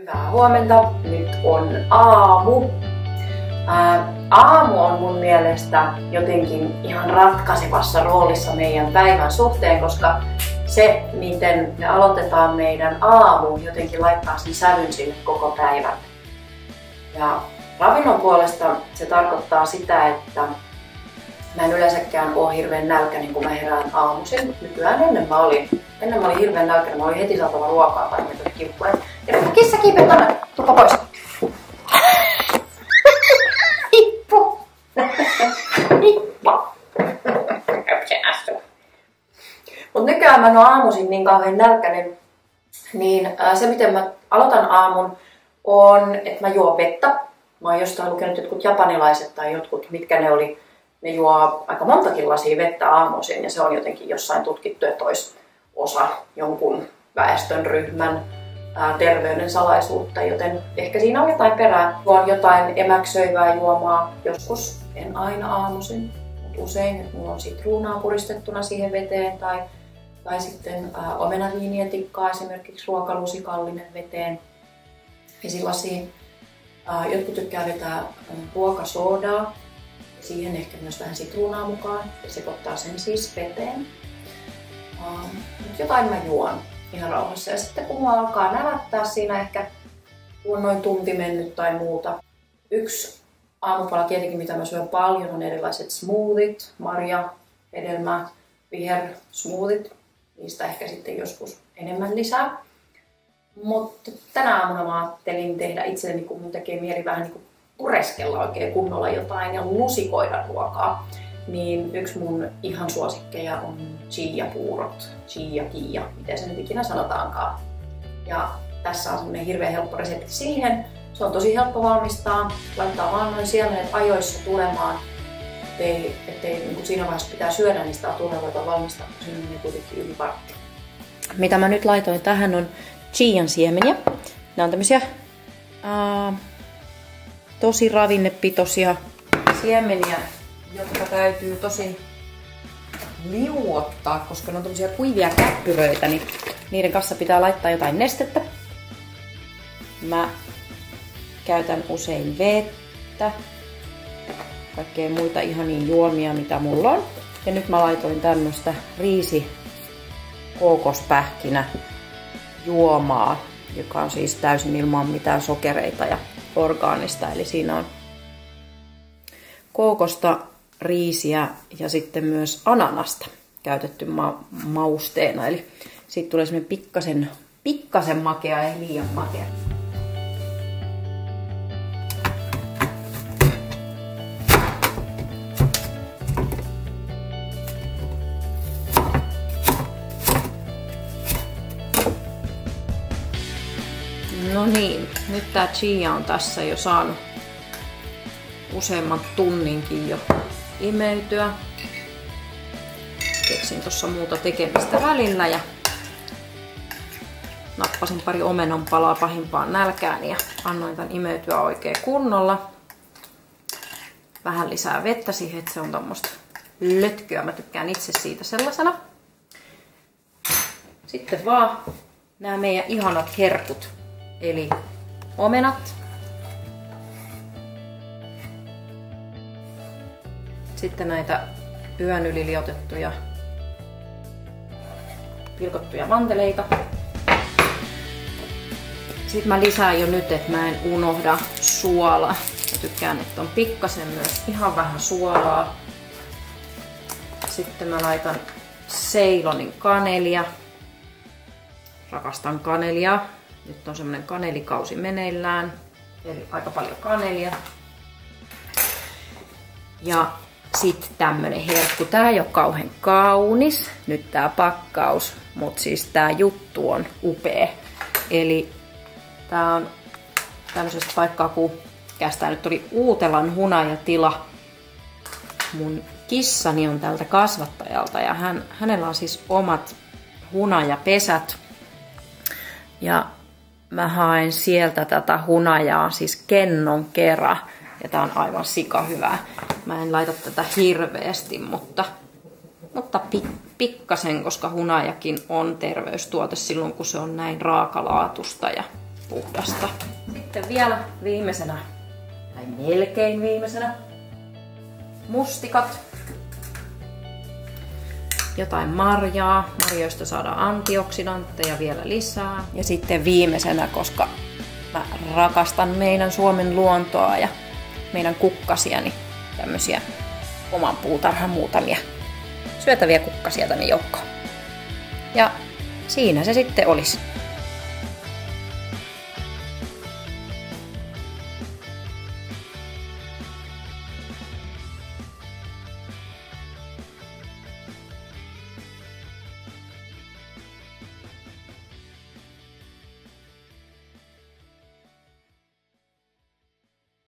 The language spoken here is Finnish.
Hyvää huomenta. Nyt on aamu. Aamu on mun mielestä jotenkin ihan ratkaisevassa roolissa meidän päivän suhteen, koska se, miten me aloitetaan meidän aamu, jotenkin laittaa sen sävyn sille koko päivän. Ja ravinnon puolesta se tarkoittaa sitä, että mä en yleensäkään ole hirveän nälkäinen, kun mä herään aamuisin. Nykyään ennen mä olin hirveän nälkäinen, mä olin heti saatava ruokaa tai mitä kimppuja. Ja nyt kissa kiipeä tonne, tuppa pois. Hippu. Hippu. Mut nykyään mä en oo aamuisin niin kauhean nälkäinen, niin se miten mä aloitan aamun on, että mä juon vettä. Mä oon jostain lukenut jotkut japanilaiset tai jotkut, mitkä ne oli. Ne juo aika montakin lasia vettä aamuisin ja se on jotenkin jossain tutkittu, että olisi osa jonkun väestönryhmän terveyden salaisuutta, joten ehkä siinä on jotain perää. Juon jotain emäksöivää juomaa, joskus, en aina aamuisin, mutta usein, että mulla on sitruunaa puristettuna siihen veteen tai sitten omenaviiniä tikkaa esimerkiksi ruokalusikallinen veteen, vesilasiin. Jotkut tykkää vetää ruokasoodaa, siihen ehkä myös vähän sitruunaa mukaan ja sekoittaa sen siis veteen. Jotain mä juon ihan rauhassa ja sitten kun mua alkaa nälättää siinä ehkä kun on noin tunti mennyt tai muuta. Yksi aamupala tietenkin mitä mä syön paljon on erilaiset smoothit, marja, hedelmä, vihersmoothit. Niistä ehkä sitten joskus enemmän lisää. Mutta tänä aamuna mä ajattelin tehdä itselleni, kun mun tekee mieli vähän niin kuin pureskella oikein kunnolla jotain ja lusikoida ruokaa. Niin yksi mun ihan suosikkeja on chia-puurot, chia, miten se nyt ikinä sanotaankaan. Ja tässä on semmonen hirveän helppo resepti siihen. Se on tosi helppo valmistaa, laittaa vaan noin siemenet ajoissa tulemaan, ettei niin siinä vaiheessa pitää syödä, niin sitä tulee voida valmistaa, kun siinä menee kuitenkin yli vartti. Mitä mä nyt laitoin tähän on chian siemeniä. Nämä on tämmöisiä tosi ravinnepitoisia siemeniä, jotka täytyy tosi liuottaa, koska ne on tämmöisiä kuivia käppyröitä, niin niiden kanssa pitää laittaa jotain nestettä. Mä käytän usein vettä, kaikkea muita ihania juomia, mitä mulla on. Ja nyt mä laitoin tämmöstä riisi-kookospähkinä juomaa, joka on siis täysin ilman mitään sokereita ja orgaanista. Eli siinä on kookosta, riisiä ja sitten myös ananasta käytetty mausteena. Eli siitä tulee semmoinen pikkasen makea, ei liian makea. No niin, nyt tää chia on tässä jo saanut useamman tunninkin jo imeytyä. Keksin tuossa muuta tekemistä välillä ja nappasin pari omenanpalaa pahimpaan nälkääni ja annoin tän imeytyä oikein kunnolla. Vähän lisää vettä siihen, että se on tommoista lötköä. Mä tykkään itse siitä sellaisena. Sitten vaan nämä meidän ihanat herkut. Eli omenat. Sitten näitä yön yli liotettuja pilkottuja manteleita. Sitten mä lisään jo nyt, että mä en unohda suolaa. Mä tykkään, että on pikkasen myös ihan vähän suolaa. Sitten mä laitan Ceylonin kanelia. Rakastan kanelia. Nyt on semmonen kanelikausi meneillään. Eli aika paljon kanelia. Ja sitten tämmönen herkku. Tää ei ole kauhean kaunis, nyt tää pakkaus, mutta siis tää juttu on upea. Eli tää on tämmöisestä paikkaa, kun tää nyt oli Uutelan hunajatila. Mun kissani on tältä kasvattajalta ja hänellä on siis omat hunajapesät. Ja mä haen sieltä tätä hunajaa, siis kennon kera. Ja tää on aivan sika hyvää. Mä en laita tätä hirveästi, mutta pikkasen, koska hunajakin on terveystuote silloin, kun se on näin raakalaatusta ja puhdasta. Sitten vielä viimeisenä, tai melkein viimeisenä, mustikat. Jotain marjaa. Marjoista saadaan antioksidantteja vielä lisää. Ja sitten viimeisenä, koska mä rakastan meidän Suomen luontoa ja meidän kukkasia, niin tämmösiä oman puutarhan muutamia syötäviä kukkasia tänne joukkoon. Ja siinä se sitten olisi.